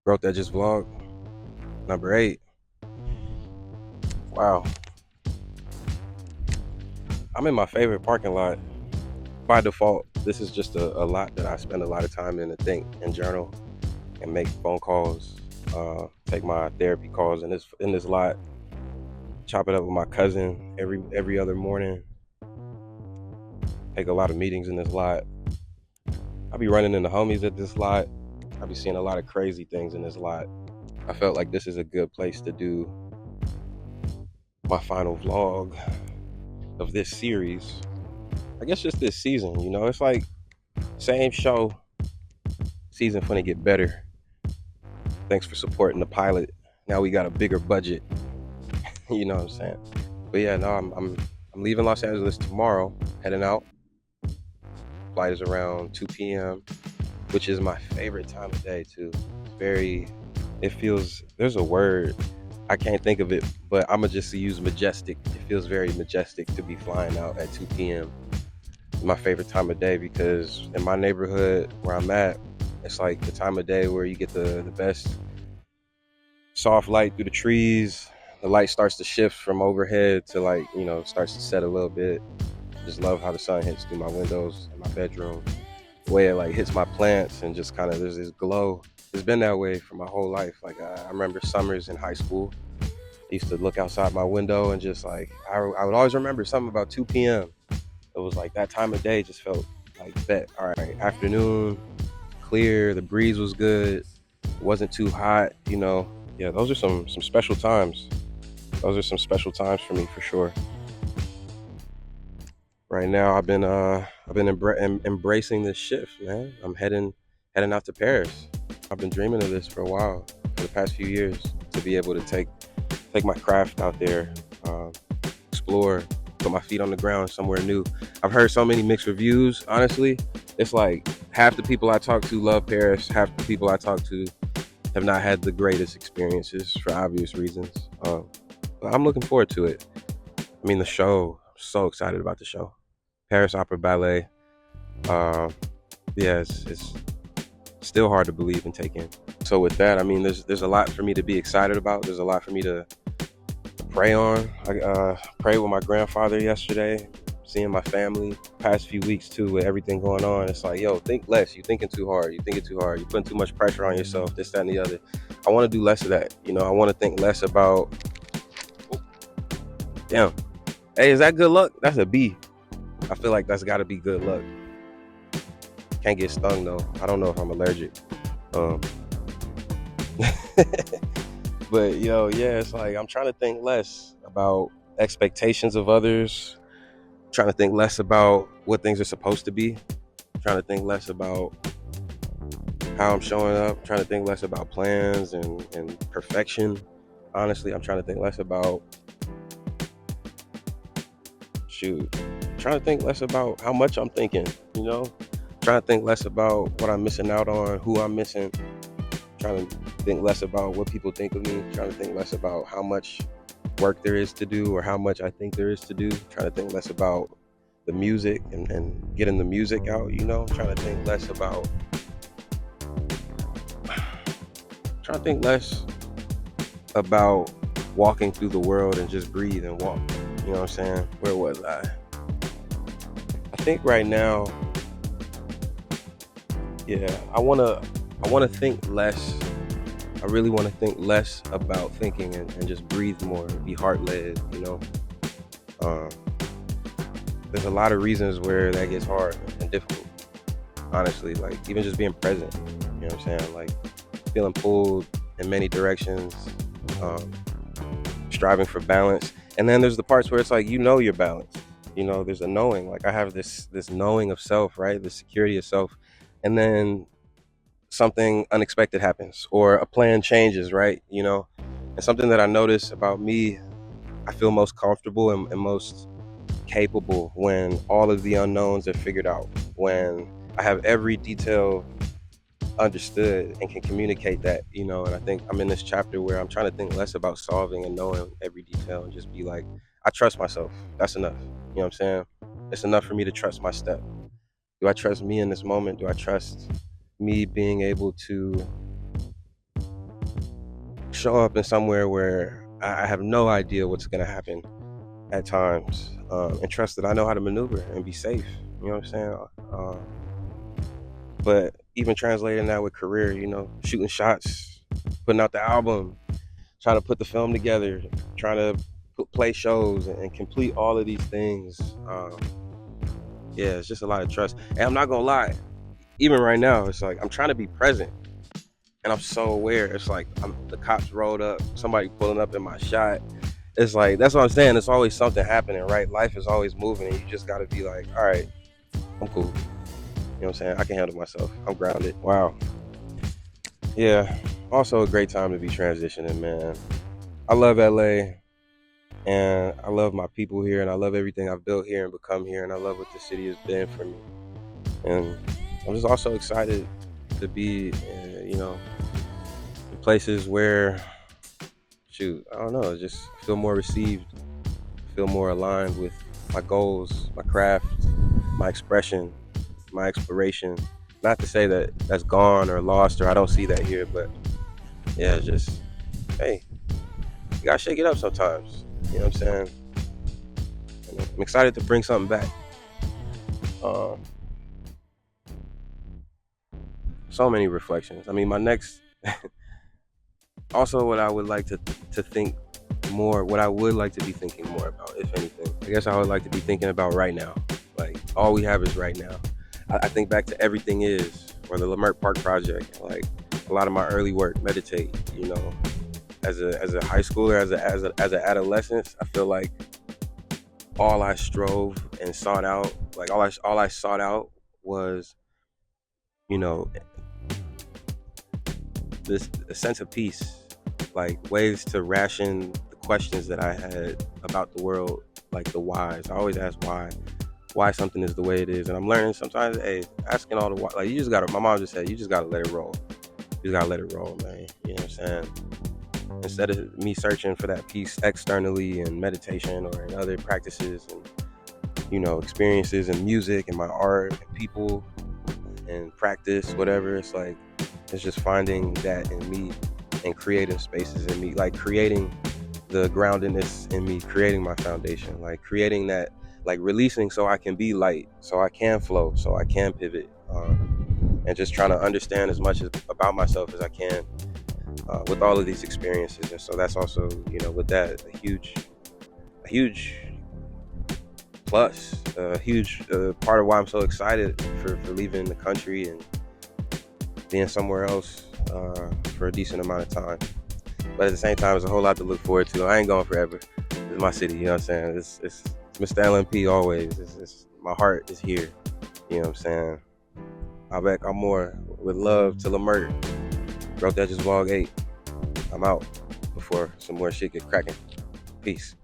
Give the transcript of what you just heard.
Growthedges vlog number 8. Wow, I'm in my favorite parking lot. By default, this is just a lot that I spend a lot of time in to think and journal and make phone calls, take my therapy calls in this lot. Chop it up with my cousin every other morning. Take a lot of meetings in this lot. I be running into homies at this lot. I be seeing a lot of crazy things in this lot. I felt like this is a good place to do my final vlog of this series. I guess just this season, it's like same show, season finna get better. Thanks for supporting the pilot. Now we got a bigger budget. You know what I'm saying? But yeah, no, I'm leaving Los Angeles tomorrow, heading out. Flight is around 2 p.m., which is my favorite time of day too. It's very, it feels, there's a word, I can't think of it, but I'ma just use majestic. It feels very majestic to be flying out at 2 p.m. It's my favorite time of day because in my neighborhood where I'm at, it's like the time of day where you get the best soft light through the trees. The light starts to shift from overhead to starts to set a little bit. Just love how the sun hits through my windows in my bedroom. The way it hits my plants and just kind of there's this glow. It's been that way for my whole life. I remember summers in high school. I used to look outside my window and just I would always remember something about 2 p.m. It was like that time of day just felt like bet. All right, afternoon, clear, the breeze was good, it wasn't too hot, Yeah, those are some special times. Those are some special times for me for sure. Right now, I've been embracing this shift, man. I'm heading out to Paris. I've been dreaming of this for a while, for the past few years, to be able to take my craft out there, explore, put my feet on the ground somewhere new. I've heard so many mixed reviews. Honestly, it's like half the people I talk to love Paris, half the people I talk to have not had the greatest experiences for obvious reasons. But I'm looking forward to it. I mean, the show. I'm so excited about the show. Paris Opera Ballet. Uh, yeah, it's still hard to believe and take in. So with that, I mean, there's a lot for me to be excited about. There's a lot for me to pray on. I prayed with my grandfather yesterday, seeing my family. Past few weeks too, with everything going on, it's like, yo, think less. You're thinking too hard. You're thinking too hard. You're putting too much pressure on yourself. This, that, and the other. I want to do less of that. I want to think less about. Damn. Hey, is that good luck? That's a B. I feel like that's got to be good luck. Can't get stung though. I don't know if I'm allergic. Um, but yeah, it's like I'm trying to think less about expectations of others. Trying to think less about what things are supposed to be. Trying to think less about how I'm showing up. Trying to think less about plans and perfection. Honestly, I'm trying to think less about trying to think less about how much I'm thinking, trying to think less about what I'm missing out on, who I'm missing, trying to think less about what people think of me, trying to think less about how much work there is to do or how much I think there is to do, trying to think less about the music and getting the music out, trying to think less about, trying to think less about walking through the world and just breathe and walk. You know what I'm saying? Where was I? I think right now, yeah, I wanna think less. I really want to think less about thinking and just breathe more, be heart led. Um, there's a lot of reasons where that gets hard and difficult. Honestly, like even just being present. You know what I'm saying? Like feeling pulled in many directions, um, striving for balance. And then there's the parts where it's like you're balanced. There's a knowing. Like I have this knowing of self, right? The security of self. And then something unexpected happens or a plan changes, right? And something that I notice about me, I feel most comfortable and most capable when all of the unknowns are figured out, when I have every detail understood and can communicate that, and I think I'm in this chapter where I'm trying to think less about solving and knowing every detail and just be like, I trust myself. That's enough. You know what I'm saying? It's enough for me to trust my step. Do I trust me in this moment? Do I trust me being able to show up in somewhere where I have no idea what's gonna happen at times, and trust that I know how to maneuver and be safe. You know what I'm saying? But even translating that with career, shooting shots, putting out the album, trying to put the film together, trying to play shows and complete all of these things. Yeah, it's just a lot of trust. And I'm not gonna lie, even right now, it's like I'm trying to be present, and I'm so aware. It's like the cops rolled up, somebody pulling up in my shot. It's like, that's what I'm saying. It's always something happening, right? Life is always moving, and you just gotta be like, all right, I'm cool. You know what I'm saying? I can handle myself. I'm grounded. Wow. Yeah. Also a great time to be transitioning, man. I love LA, and I love my people here, and I love everything I've built here and become here, and I love what the city has been for me. And I'm just also excited to be, in places where, I don't know, just feel more received, feel more aligned with my goals, my craft, my expression, my exploration. Not to say that that's gone or lost or I don't see that here, but yeah, just, hey, you gotta shake it up sometimes. You know what I'm saying? And I'm excited to bring something back. So many reflections. I mean, my next, also what I would like to think more, what I would like to be thinking more about, if anything, I guess I would like to be thinking about right now. Like, all we have is right now. I think back to Everything Is, or the Leimert Park Project, like a lot of my early work, Meditate, as a high schooler, as an adolescent, I feel like all I strove and sought out, like all I sought out was, this a sense of peace, like ways to ration the questions that I had about the world, like the whys. I always ask why something is the way it is, and I'm learning sometimes, hey, asking all the why, like, you just gotta, my mom just said, you just gotta let it roll. You just gotta let it roll, man. You know what I'm saying? Instead of me searching for that peace externally in meditation or in other practices and, experiences in music and my art and people and practice, whatever, it's like, it's just finding that in me and creating spaces in me, like creating the groundedness in me, creating my foundation, like creating that, like releasing so I can be light, so I can flow, so I can pivot, and just trying to understand as much about myself as I can with all of these experiences. And so that's also, with that, a huge plus, a huge part of why I'm so excited for leaving the country and being somewhere else for a decent amount of time. But at the same time, it's a whole lot to look forward to. I ain't going forever. It's my city, you know what I'm saying? It's Mr. LMP always. My heart is here, you know what I'm saying? I'll back on more. With love to Leimert. Growthedges Vlog 8. I'm out before some more shit get cracking. Peace.